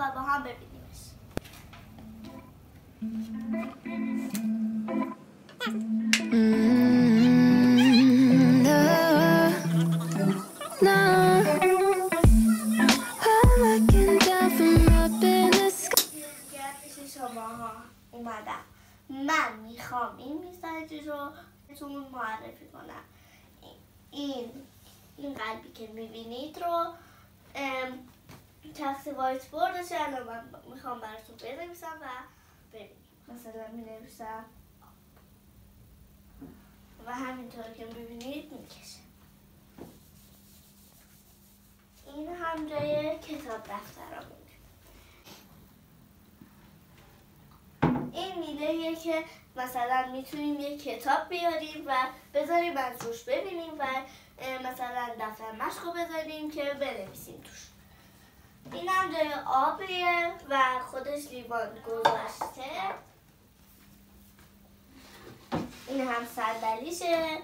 و با هم ببینیمش. شماها اومدم، من میخوام این میزنجی رو بهتون معرفی کنم. این قلبی که میبینید رو تخت وایت بوردشه. الان من میخوام براتون بنویسم و ببینید. مثلا مینویسم و همینطور که میبینید میکشه. این هم جای کتاب دفترمونه. این میلهیه که مثلا میتونیم یه کتاب بیاریم و بذاریم از روش ببینیم و مثلا دفتر مشق رو بذاریم که بنویسیم توش. این هم جای آبیه و خودش لیوان گذاشته. این هم صندلیشه.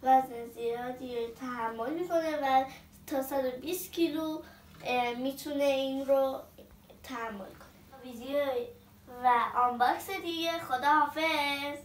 وزن زیادی تحمل میکنه و تا 120 کیلو میتونه این رو تحمل کنه. ویدیو و آنباکس دیگه. خدا حافظ.